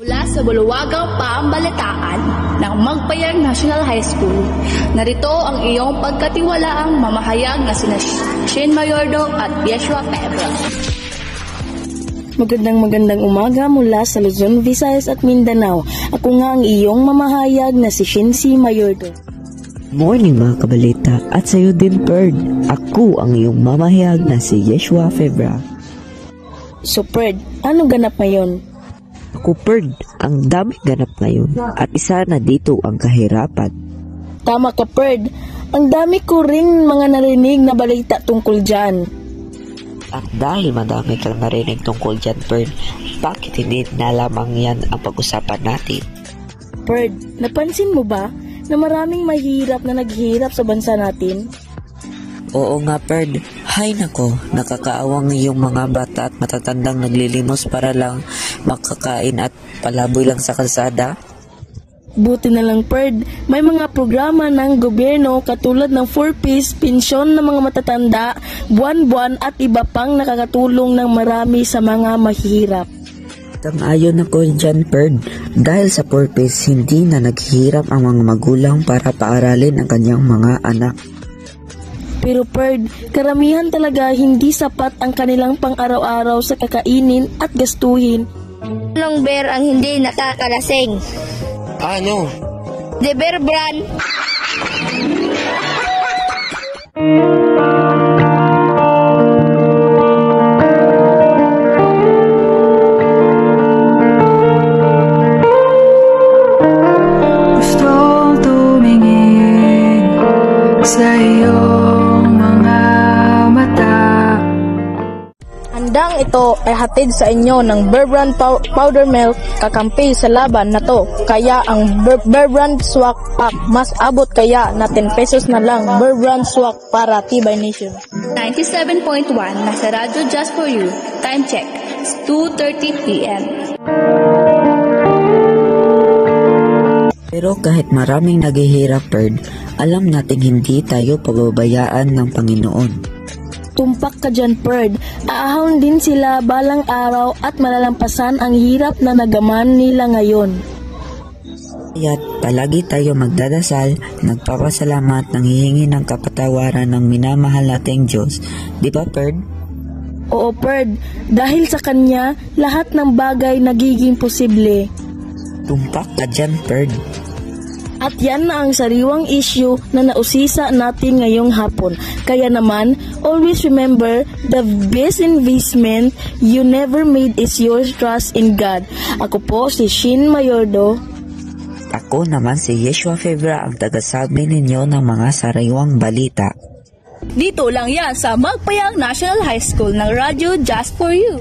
Mula sa buluwagang paambalataan ng Magpayag National High School, narito ang iyong pagkatiwalaang mamahayag na sina Shin Mayordo at Yeshua Febra. Magandang umaga mula sa Luzon, Visayas at Mindanao. Ako nga ang iyong mamahayag na si Shinsi Mayordo. Morning mga kabalita at sayo din Perd. Ako ang iyong mamahayag na si Yeshua Febra. So Perd, ano ganap ngayon? Ako Perd, ang dami ganap ngayon at isa na dito ang kahirapan. Tama ka Perd, ang dami ko ring mga narinig na balita tungkol dyan. At dahil madami kang narinig tungkol dyan Perd, bakit hindi na lamang yan ang pag-usapan natin? Perd, napansin mo ba na maraming mahirap na naghihirap sa bansa natin? Oo nga Perd, hay nako, nakakaawang yung mga bata at matatandang naglilimos para lang makakain at palaboy lang sa kalsada. Buti na lang Perd, may mga programa ng gobyerno katulad ng 4-piece, pensyon ng mga matatanda, buwan-buwan at iba pang nakakatulong ng marami sa mga mahihirap. Tang-ayon ako dyan Perd, dahil sa 4-piece hindi na naghihirap ang mga magulang para paaralin ang kanyang mga anak. Pero Perd, karamihan talaga hindi sapat ang kanilang pang-araw-araw sa kakainin at gastuhin. Anong beer ang hindi nakakalasing? Ano? The Bear Brand. Gustong tumingin sa iyong mga mata. Handang ito ay hatid sa inyo ng Bear Brand Powder Milk, kakampi sa laban na to. Kaya ang Bear Brand Swak Pack, mas abot kaya na 10 pesos na lang. Bear Brand Swak para Tibay Nation. 97.1 nasa Radyo Just For You. Time check, 2:30 p.m. Pero kahit maraming naghihirap Perd, alam nating hindi tayo pababayaan ng Panginoon. Tumpak ka dyan Perd, aahon din sila balang araw at malalampasan ang hirap na nagaman nila ngayon. Kaya't palagi tayo magdadasal, nagpapasalamat, nanghihingi ng kapatawaran ng minamahal nating Diyos. Di ba Perd? Oo Perd, dahil sa Kanya, lahat ng bagay nagiging posible. Tumpak ka dyan Perd. At yan na ang sariwang issue na nausisa natin ngayong hapon. Kaya naman, always remember, the best investment you never made is your trust in God. Ako po si Shin Mayordo. Ako naman si Yeshua Febra, ang tagasabi ninyo ng mga sariwang balita. Dito lang yan sa Magpayag National High School ng Radyo Just For You.